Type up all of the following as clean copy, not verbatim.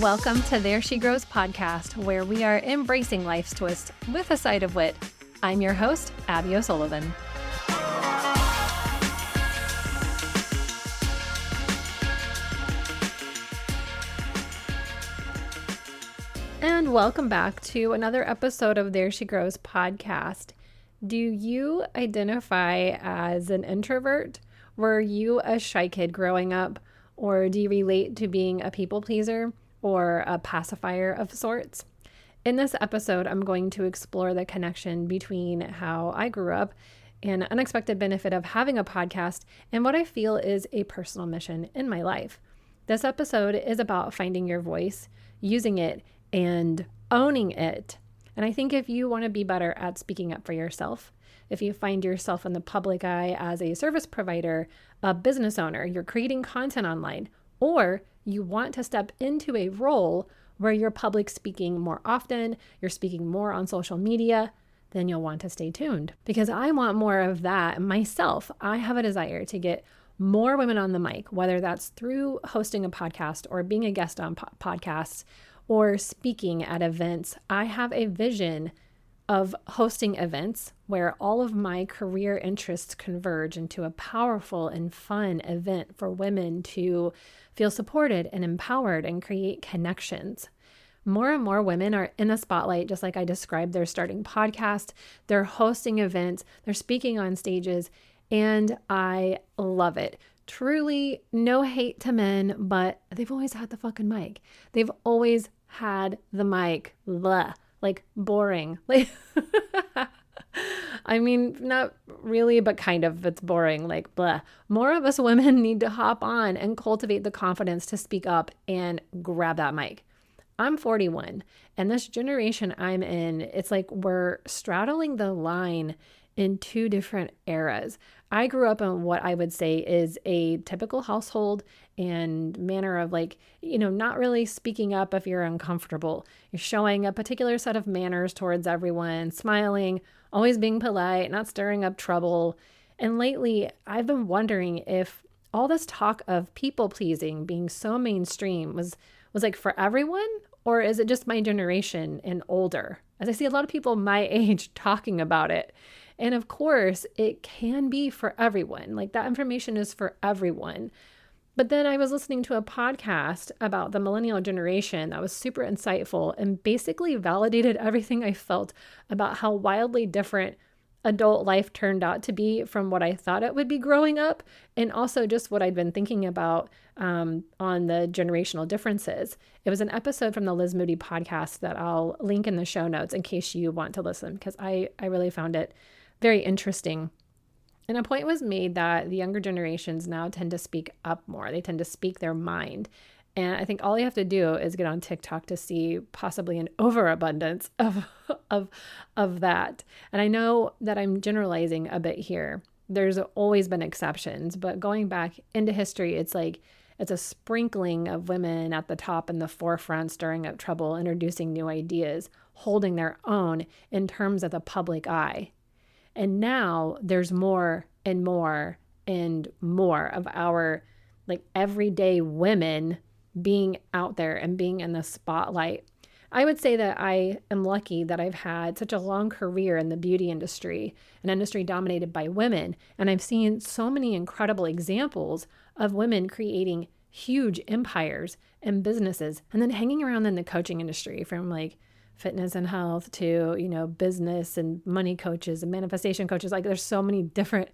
Welcome to There She Grows podcast, where we are embracing life's twist with a side of wit. I'm your host, Abby O'Sullivan. And welcome back to another episode of There She Grows podcast. Do you identify as an introvert? Were you a shy kid growing up? Or do you relate to being a people pleaser or a pacifier of sorts? In this episode, I'm going to explore the connection between how I grew up, an unexpected benefit of having a podcast, and what I feel is a personal mission in my life. This episode is about finding your voice, using it, and owning it. And I think if you want to be better at speaking up for yourself, if you find yourself in the public eye as a service provider, a business owner, you're creating content online, or you want to step into a role where you're public speaking more often, you're speaking more on social media, then you'll want to stay tuned. Because I want more of that myself. I have a desire to get more women on the mic, whether that's through hosting a podcast or being a guest on podcasts or speaking at events. I have a vision of hosting events where all of my career interests converge into a powerful and fun event for women to feel supported and empowered and create connections. More and more women are in the spotlight, just like I described. They're starting podcasts, they're hosting events, they're speaking on stages, and I love it. Truly, no hate to men, but they've always had the fucking mic. They've always had the mic. Blah. Like boring. Like I mean, not really, but kind of. It's boring. Like blah. More of us women need to hop on and cultivate the confidence to speak up and grab that mic. I'm 41, and this generation I'm in, it's like we're straddling the line in two different eras. I grew up in what I would say is a typical household and manner of not really speaking up if you're uncomfortable. You're showing a particular set of manners towards everyone, smiling, always being polite, not stirring up trouble. And lately, I've been wondering if all this talk of people pleasing being so mainstream was like for everyone, or is it just my generation and older? As I see a lot of people my age talking about it. And of course, it can be for everyone. Like that information is for everyone. But then I was listening to a podcast about the millennial generation that was super insightful and basically validated everything I felt about how wildly different adult life turned out to be from what I thought it would be growing up, and also just what I'd been thinking about on the generational differences. It was an episode from the Liz Moody podcast that I'll link in the show notes in case you want to listen, because I really found it very interesting. And a point was made that the younger generations now tend to speak up more. They tend to speak their mind. And I think all you have to do is get on TikTok to see possibly an overabundance of that. And I know that I'm generalizing a bit here. There's always been exceptions, but going back into history, it's a sprinkling of women at the top and the forefront, stirring up trouble, introducing new ideas, holding their own in terms of the public eye. And now there's more and more and more of our everyday women being out there and being in the spotlight. I would say that I am lucky that I've had such a long career in the beauty industry, an industry dominated by women. And I've seen so many incredible examples of women creating huge empires and businesses and then hanging around in the coaching industry, from fitness and health to, business and money coaches and manifestation coaches. There's so many different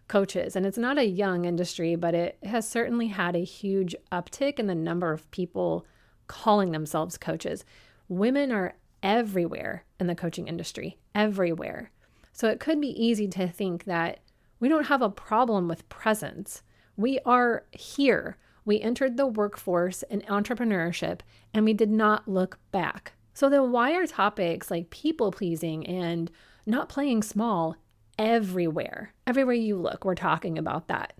coaches, and it's not a young industry, but it has certainly had a huge uptick in the number of people calling themselves coaches. Women are everywhere in the coaching industry, everywhere. So it could be easy to think that we don't have a problem with presence. We are here. We entered the workforce and entrepreneurship, and we did not look back. So then why are topics like people pleasing and not playing small everywhere? Everywhere you look, we're talking about that.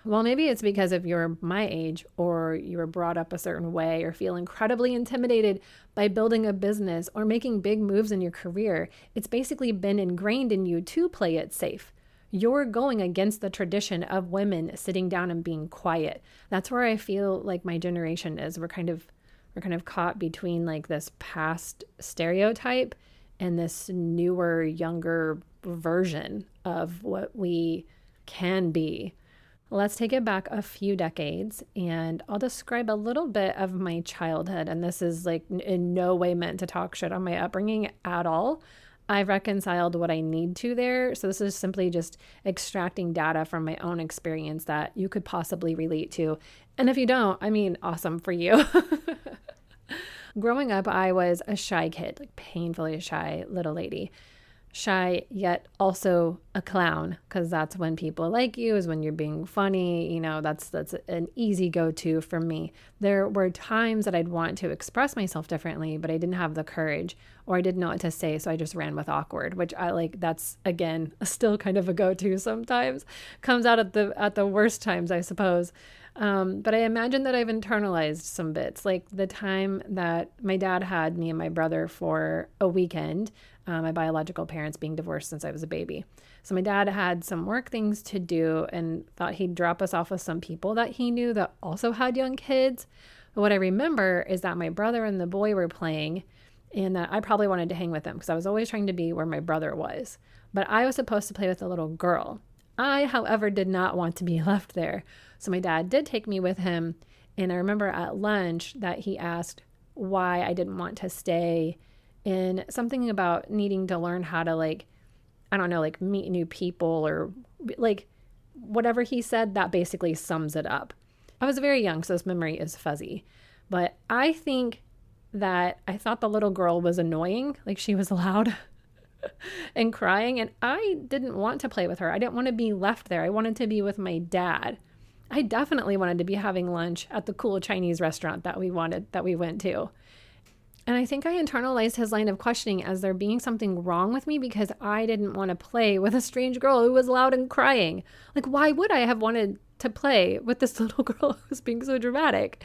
Well, maybe it's because if you're my age or you were brought up a certain way or feel incredibly intimidated by building a business or making big moves in your career, it's basically been ingrained in you to play it safe. You're going against the tradition of women sitting down and being quiet. That's where I feel like my generation is. We're kind of we're kind of caught between like this past stereotype and this newer, younger version of what we can be. Let's take it back a few decades, and I'll describe a little bit of my childhood. And this is like in no way meant to talk shit on my upbringing at all. I've reconciled what I need to there. So this is simply just extracting data from my own experience that you could possibly relate to. And if you don't, I mean, awesome for you. Growing up, I was a shy kid, like painfully shy little lady. Shy, yet also a clown, because that's when people like you, is when you're being funny. You know, that's an easy go-to for me. There were times that I'd want to express myself differently, but I didn't have the courage, or I didn't know what to say, so I just ran with awkward, which I like. That's again still kind of a go-to sometimes. Comes out at the worst times, I suppose. But I imagine that I've internalized some bits, like the time that my dad had me and my brother for a weekend. My biological parents being divorced since I was a baby. So my dad had some work things to do and thought he'd drop us off with some people that he knew that also had young kids. But what I remember is that my brother and the boy were playing, and that I probably wanted to hang with them because I was always trying to be where my brother was. But I was supposed to play with a little girl. I, however, did not want to be left there. So my dad did take me with him. And I remember at lunch that he asked why I didn't want to stay, and something about needing to learn how to, like, I don't know, like meet new people, or like whatever he said, that basically sums it up. I was very young, so this memory is fuzzy. But I think that I thought the little girl was annoying, like she was loud and crying, and I didn't want to play with her. I didn't want to be left there. I wanted to be with my dad. I definitely wanted to be having lunch at the cool Chinese restaurant that we went to. And I think I internalized his line of questioning as there being something wrong with me because I didn't want to play with a strange girl who was loud and crying. Like, why would I have wanted to play with this little girl who was being so dramatic?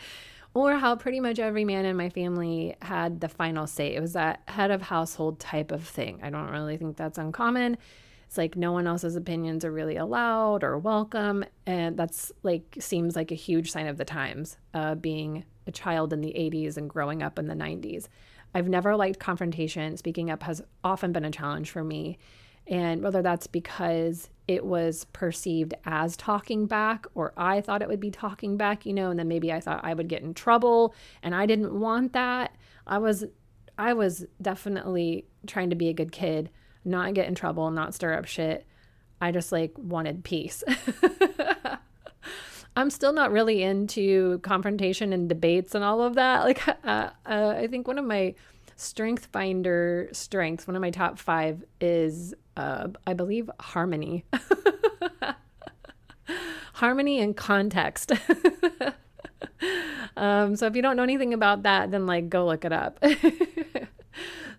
Or how pretty much every man in my family had the final say. It was that head of household type of thing. I don't really think that's uncommon. It's like no one else's opinions are really allowed or welcome. And that's like, seems like a huge sign of the times, being a child in the 80s and growing up in the 90s. I've never liked confrontation. Speaking up has often been a challenge for me. And whether that's because it was perceived as talking back, or I thought it would be talking back, you know, and then maybe I thought I would get in trouble and I didn't want that. I was definitely trying to be a good kid, not get in trouble, not stir up shit. I just like wanted peace. I'm still not really into confrontation and debates and all of that. Like, I think one of my strengths, one of my top 5 is, I believe, harmony. Harmony and context. So if you don't know anything about that, then like go look it up.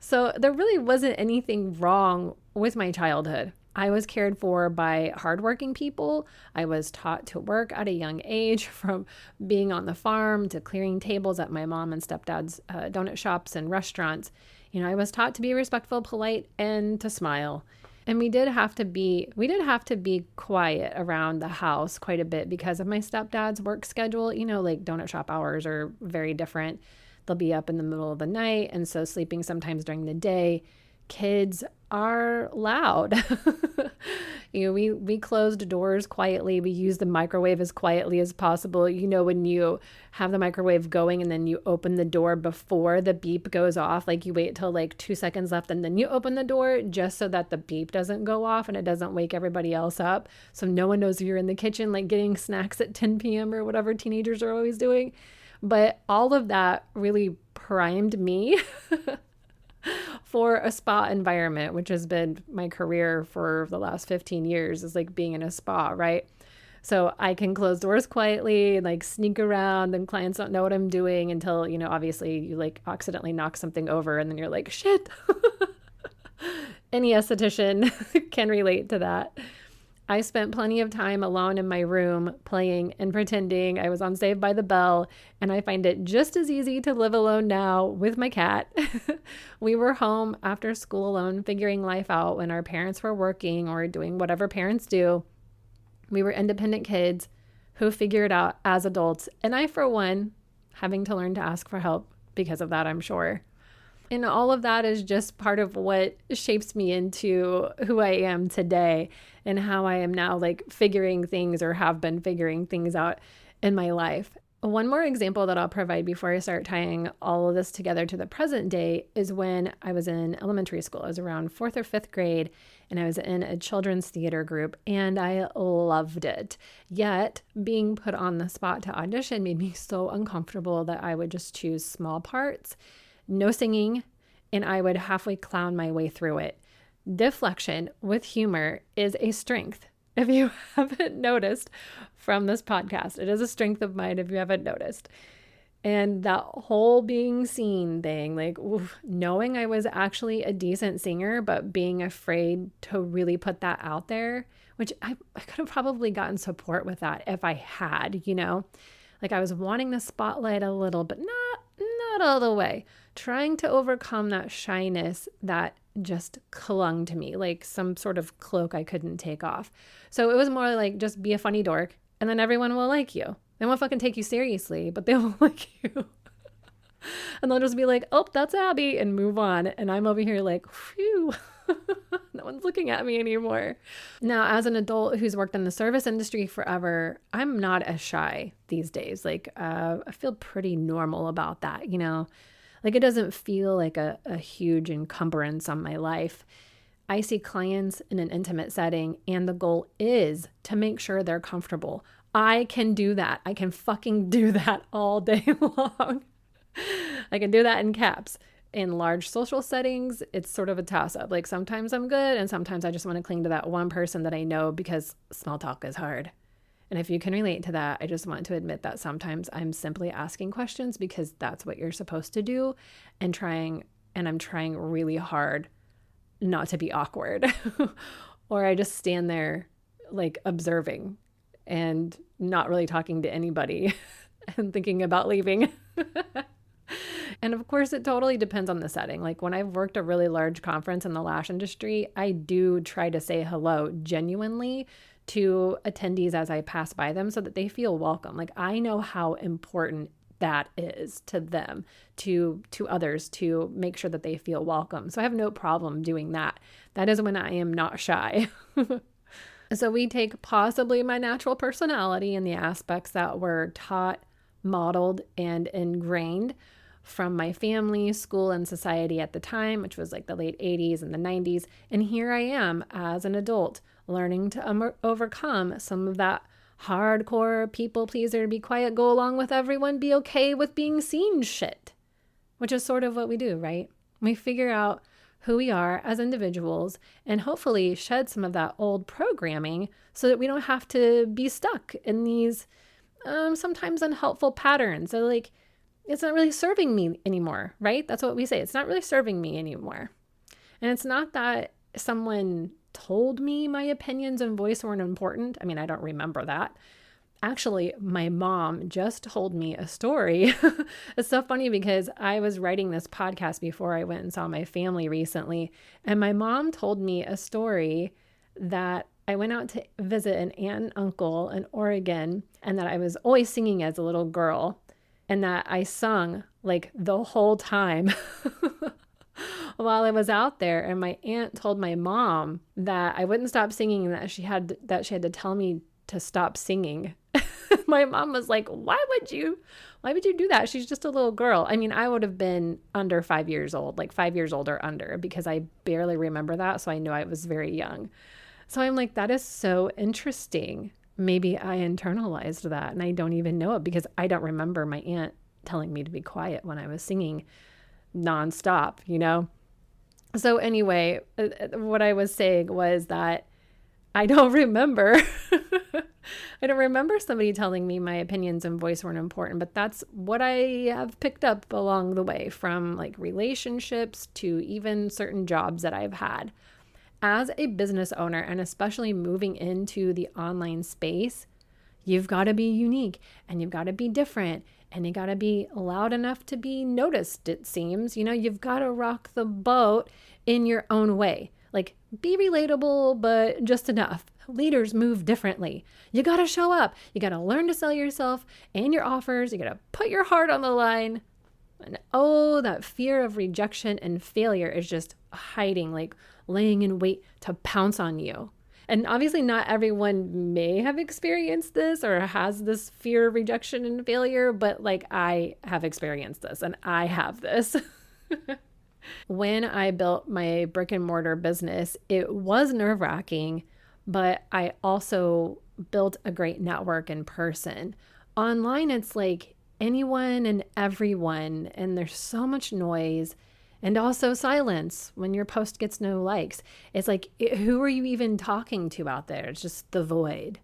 So there really wasn't anything wrong with my childhood. I was cared for by hardworking people. I was taught to work at a young age, from being on the farm to clearing tables at my mom and stepdad's donut shops and restaurants. You know, I was taught to be respectful, polite, and to smile. And we did have to be quiet around the house quite a bit because of my stepdad's work schedule. You know, like donut shop hours are very different. They'll be up in the middle of the night, and so sleeping sometimes during the day. Kids are loud. You know, we closed doors quietly. We used the microwave as quietly as possible. You know, when you have the microwave going and then you open the door before the beep goes off, like you wait till like 2 seconds left and then you open the door just so that the beep doesn't go off and it doesn't wake everybody else up. So no one knows you're in the kitchen, like getting snacks at 10 p.m. or whatever teenagers are always doing. But all of that really primed me for a spa environment, which has been my career for the last 15 years, is like being in a spa, right? So I can close doors quietly and like sneak around, and clients don't know what I'm doing until, you know, obviously you like accidentally knock something over and then you're like, shit. Any esthetician can relate to that. I spent plenty of time alone in my room playing and pretending I was on Saved by the Bell, and I find it just as easy to live alone now with my cat. We were home after school alone, figuring life out when our parents were working or doing whatever parents do. We were independent kids who figured it out as adults, and I, for one, having to learn to ask for help because of that, I'm sure. And all of that is just part of what shapes me into who I am today and how I am now like figuring things or have been figuring things out in my life. One more example that I'll provide before I start tying all of this together to the present day is when I was in elementary school. I was around 4th or 5th grade, and I was in a children's theater group, and I loved it. Yet, being put on the spot to audition made me so uncomfortable that I would just choose small parts, no singing, and I would halfway clown my way through it. Deflection with humor is a strength. If you haven't noticed from this podcast, it is a strength of mine if you haven't noticed. And that whole being seen thing, like knowing I was actually a decent singer, but being afraid to really put that out there, which I could have probably gotten support with that if I had, like I was wanting the spotlight a little, but not all the way, trying to overcome that shyness that just clung to me like some sort of cloak I couldn't take off. So it was more like just be a funny dork and then everyone will like you. They won't fucking take you seriously, but they will like you. And they'll just be like, oh, that's Abby, and move on. And I'm over here like, phew, no one's looking at me anymore. Now, as an adult who's worked in the service industry forever, I'm not as shy these days. Like, I feel pretty normal about that, Like, it doesn't feel like a huge encumbrance on my life. I see clients in an intimate setting, and the goal is to make sure they're comfortable. I can do that. I can fucking do that all day long. I can do that in caps. In large social settings, it's sort of a toss-up. Like sometimes I'm good, and sometimes I just want to cling to that one person that I know because small talk is hard. And if you can relate to that, I just want to admit that sometimes I'm simply asking questions because that's what you're supposed to do, and I'm trying really hard not to be awkward. Or I just stand there like observing and not really talking to anybody and thinking about leaving. And of course, it totally depends on the setting. Like when I've worked a really large conference in the lash industry, I do try to say hello genuinely to attendees as I pass by them so that they feel welcome. Like I know how important that is to them, to others, to make sure that they feel welcome. So I have no problem doing that. That is when I am not shy. So we take possibly my natural personality and the aspects that were taught, modeled, and ingrained from my family, school, and society at the time, which was like the late 80s and the 90s. And here I am as an adult learning to overcome some of that hardcore people pleaser, be quiet, go along with everyone, be okay with being seen shit, which is sort of what we do, right? We figure out who we are as individuals and hopefully shed some of that old programming so that we don't have to be stuck in these sometimes unhelpful patterns. So like, it's not really serving me anymore, right? That's what we say. It's not really serving me anymore. And it's not that someone told me my opinions and voice weren't important. I mean, I don't remember that. Actually, my mom just told me a story. It's so funny because I was writing this podcast before I went and saw my family recently. And my mom told me a story that I went out to visit an aunt and uncle in Oregon, and that I was always singing as a little girl, and that I sung like the whole time while I was out there. And my aunt told my mom that I wouldn't stop singing, and that she had to tell me to stop singing. My mom was like, why would you do that? She's just a little girl. I mean, I would have been under 5 years old, like 5 years old or under, because I barely remember that. So I knew I was very young. So I'm like, that is so interesting. Maybe I internalized that and I don't even know it because I don't remember my aunt telling me to be quiet when I was singing nonstop, So anyway, what I was saying was that I don't remember. I don't remember somebody telling me my opinions and voice weren't important, but that's what I have picked up along the way, from like relationships to even certain jobs that I've had. As a business owner, and especially moving into the online space, you've got to be unique and you've got to be different and you got to be loud enough to be noticed, it seems. You've got to rock the boat in your own way. Like, be relatable, but just enough. Leaders move differently. You got to show up. You got to learn to sell yourself and your offers. You got to put your heart on the line. And oh, that fear of rejection and failure is just hiding, like laying in wait to pounce on you. And obviously not everyone may have experienced this or has this fear of rejection and failure, but like I have experienced this and I have this. When I built my brick and mortar business, it was nerve-wracking, but I also built a great network in person. Online, it's like anyone and everyone, and there's so much noise and also silence when your post gets no likes. It's like, who are you even talking to out there? It's just the void.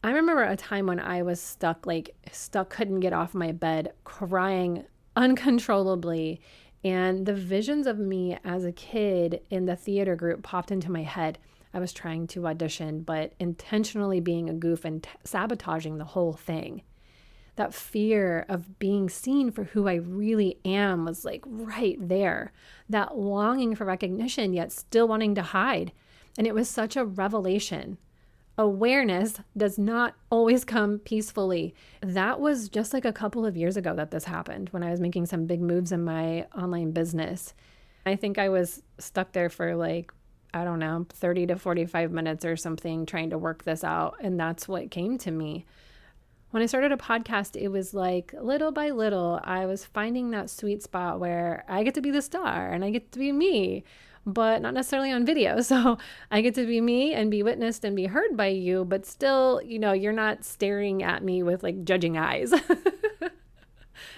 I remember a time when I was stuck, couldn't get off my bed, crying uncontrollably. And the visions of me as a kid in the theater group popped into my head. I was trying to audition, but intentionally being a goof and sabotaging the whole thing. That fear of being seen for who I really am was like right there. That longing for recognition, yet still wanting to hide. And it was such a revelation. Awareness does not always come peacefully. That was just like a couple of years ago that this happened when I was making some big moves in my online business. I think I was stuck there for 30 to 45 minutes or something trying to work this out. And that's what came to me. When I started a podcast, it was like little by little, I was finding that sweet spot where I get to be the star and I get to be me, but not necessarily on video. So I get to be me and be witnessed and be heard by you, but still, you're not staring at me with like judging eyes. I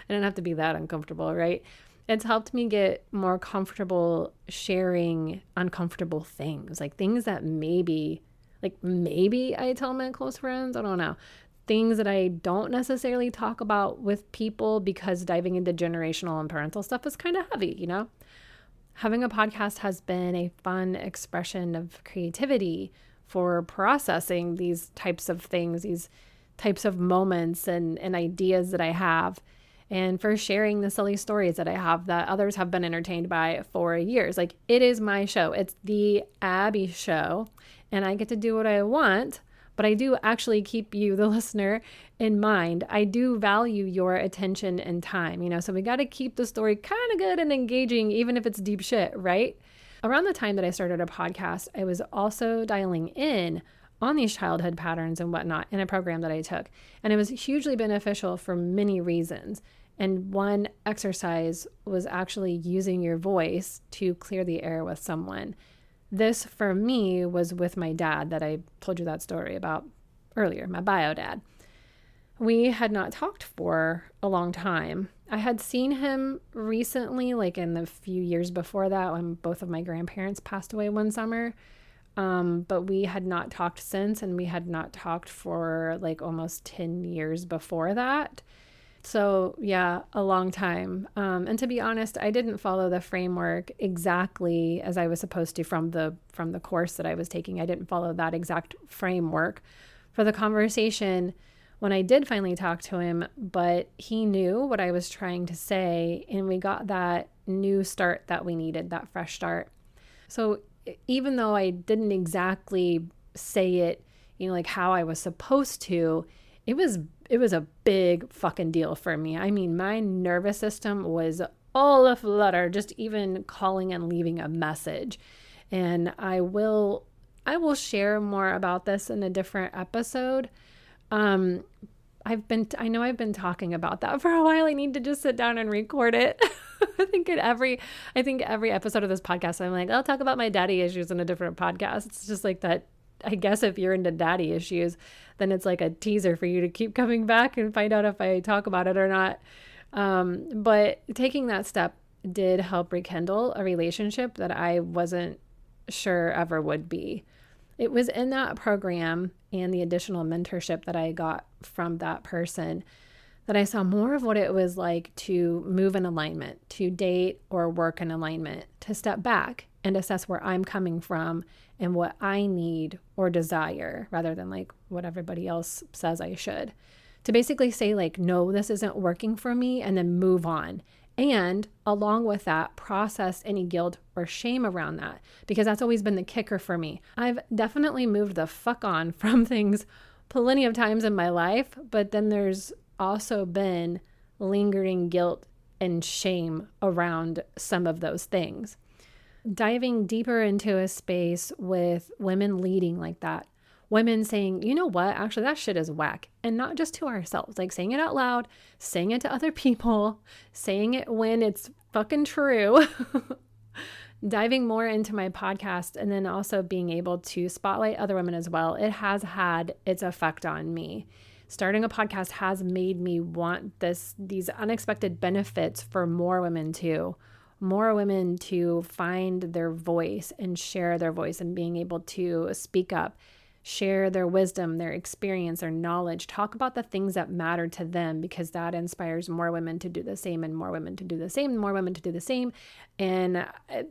don't have to be that uncomfortable, right? It's helped me get more comfortable sharing uncomfortable things, like things that maybe I tell my close friends, I don't know. Things that I don't necessarily talk about with people because diving into generational and parental stuff is kind of heavy, Having a podcast has been a fun expression of creativity for processing these types of things, these types of moments and ideas that I have, and for sharing the silly stories that I have that others have been entertained by for years. Like, it is my show. It's the Abby show, and I get to do what I want. But I do actually keep you, the listener, in mind. I do value your attention and time, so we got to keep the story kind of good and engaging, even if it's deep shit, right? Around the time that I started a podcast, I was also dialing in on these childhood patterns and whatnot in a program that I took. And it was hugely beneficial for many reasons. And one exercise was actually using your voice to clear the air with someone. This, for me, was with my dad that I told you that story about earlier, my bio dad. We had not talked for a long time. I had seen him recently, like in the few years before that, when both of my grandparents passed away one summer. But we had not talked since, and we had not talked for like almost 10 years before that. So yeah, a long time. And to be honest, I didn't follow the framework exactly as I was supposed to from the course that I was taking. I didn't follow that exact framework for the conversation when I did finally talk to him, but he knew what I was trying to say, and we got that new start that we needed, that fresh start. So even though I didn't exactly say it, like how I was supposed to, it was a big fucking deal for me. I mean, my nervous system was all aflutter, just even calling and leaving a message. And I will share more about this in a different episode. I know I've been talking about that for a while. I need to just sit down and record it. I think every episode of this podcast, I'm like, I'll talk about my daddy issues in a different podcast. It's just like that. I guess if you're into daddy issues, then it's like a teaser for you to keep coming back and find out if I talk about it or not. But taking that step did help rekindle a relationship that I wasn't sure ever would be. It was in that program and the additional mentorship that I got from that person that I saw more of what it was like to move in alignment, to date or work in alignment, to step back and assess where I'm coming from and what I need or desire rather than like what everybody else says I should. To basically say like, no, this isn't working for me, and then move on. And along with that, process any guilt or shame around that, because that's always been the kicker for me. I've definitely moved the fuck on from things plenty of times in my life, but then there's also been lingering guilt and shame around some of those things. Diving deeper into a space with women leading like that, women saying, you know what, actually that shit is whack. And not just to ourselves, like saying it out loud, saying it to other people, saying it when it's fucking true. Diving more into my podcast and then also being able to spotlight other women as well. It has had its effect on me. Starting a podcast has made me want these unexpected benefits for more women too. More women to find their voice and share their voice and being able to speak up, share their wisdom, their experience, their knowledge, talk about the things that matter to them, because that inspires more women to do the same and more women to do the same and more women to do the same. And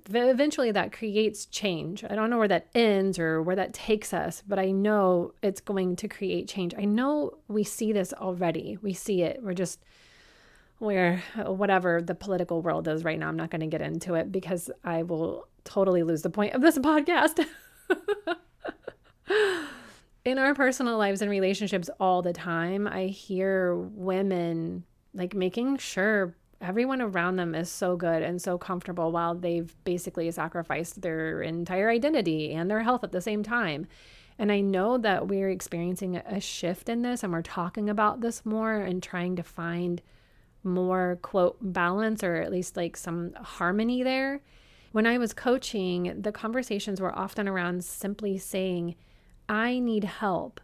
eventually that creates change. I don't know where that ends or where that takes us, but I know it's going to create change. I know we see this already. We see it. We're whatever the political world is right now. I'm not going to get into it because I will totally lose the point of this podcast. In our personal lives and relationships all the time, I hear women like making sure everyone around them is so good and so comfortable while they've basically sacrificed their entire identity and their health at the same time. And I know that we're experiencing a shift in this, and we're talking about this more and trying to find more, quote, balance, or at least like some harmony there. When I was coaching, the conversations were often around simply saying, I need help.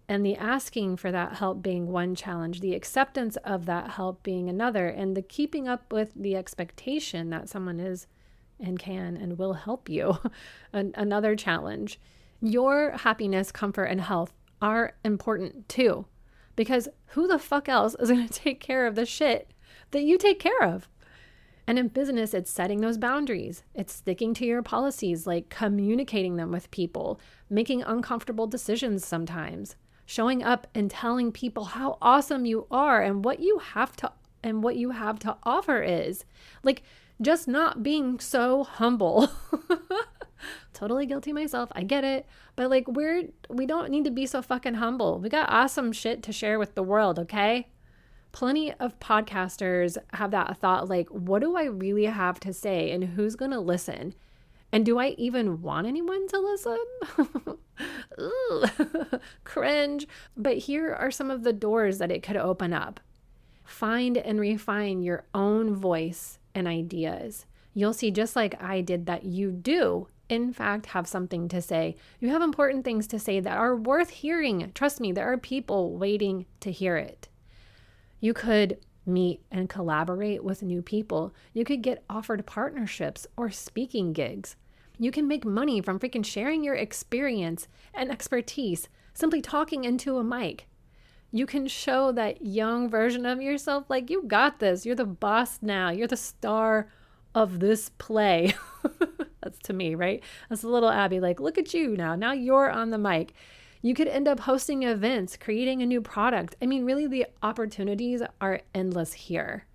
And the asking for that help being one challenge, the acceptance of that help being another, and the keeping up with the expectation that someone is and can and will help you, another challenge. Your happiness, comfort, and health are important too, because who the fuck else is going to take care of the shit that you take care of? And in business, it's setting those boundaries. It's sticking to your policies, like communicating them with people, making uncomfortable decisions sometimes, showing up and telling people how awesome you are and what you have to offer is. Like just not being so humble. Totally guilty myself. I get it. But like we don't need to be so fucking humble. We got awesome shit to share with the world, okay? Plenty of podcasters have that thought, like, what do I really have to say and who's going to listen? And do I even want anyone to listen? Cringe. But here are some of the doors that it could open up. Find and refine your own voice and ideas. You'll see, just like I did, that you do, in fact, have something to say. You have important things to say that are worth hearing. Trust me, there are people waiting to hear it. You could meet and collaborate with new people. You could get offered partnerships or speaking gigs. You can make money from freaking sharing your experience and expertise, simply talking into a mic. You can show that young version of yourself, like, you got this. You're the boss now. You're the star of this play. That's to me, right? That's a little Abby, like, look at you now. Now you're on the mic. You could end up hosting events, creating a new product. I mean, really, the opportunities are endless here.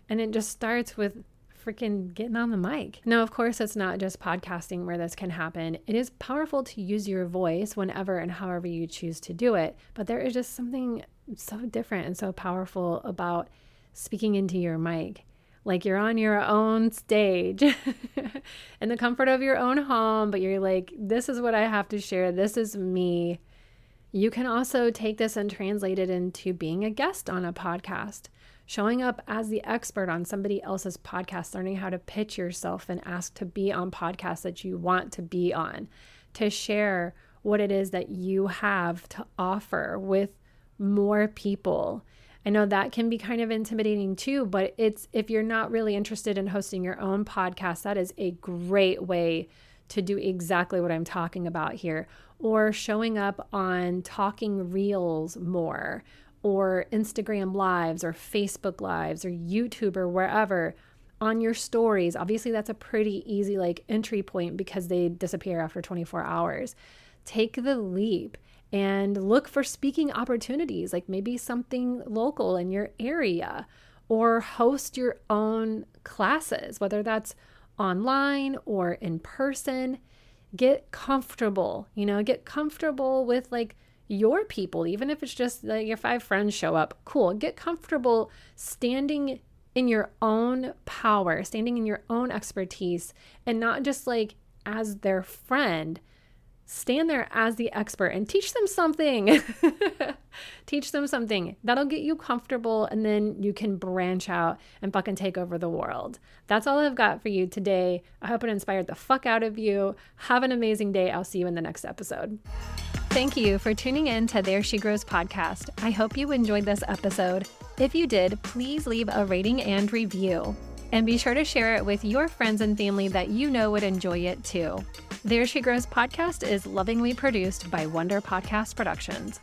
And it just starts with freaking getting on the mic. Now, of course, it's not just podcasting where this can happen. It is powerful to use your voice whenever and however you choose to do it. But there is just something so different and so powerful about speaking into your mic. Like you're on your own stage in the comfort of your own home, but you're like, this is what I have to share. This is me. You can also take this and translate it into being a guest on a podcast, showing up as the expert on somebody else's podcast, learning how to pitch yourself and ask to be on podcasts that you want to be on, to share what it is that you have to offer with more people. I know that can be kind of intimidating too, but if you're not really interested in hosting your own podcast, that is a great way to do exactly what I'm talking about here. Or showing up on talking reels more, or Instagram lives, or Facebook lives, or YouTube, or wherever, on your stories. Obviously, that's a pretty easy like entry point because they disappear after 24 hours. Take the leap and look for speaking opportunities, like maybe something local in your area, or host your own classes, whether that's online or in person. Get comfortable, get comfortable with like your people, even if it's just like your 5 friends show up. Cool. Get comfortable standing in your own power, standing in your own expertise, and not just like as their friend. Stand there as the expert and teach them something. Teach them something. That'll get you comfortable, and then you can branch out and fucking take over the world. That's all I've got for you today. I hope it inspired the fuck out of you. Have an amazing day. I'll see you in the next episode. Thank you for tuning in to There She Grows podcast. I hope you enjoyed this episode. If you did, please leave a rating and review. And be sure to share it with your friends and family that you know would enjoy it too. There She Grows podcast is lovingly produced by Wonder Podcast Productions.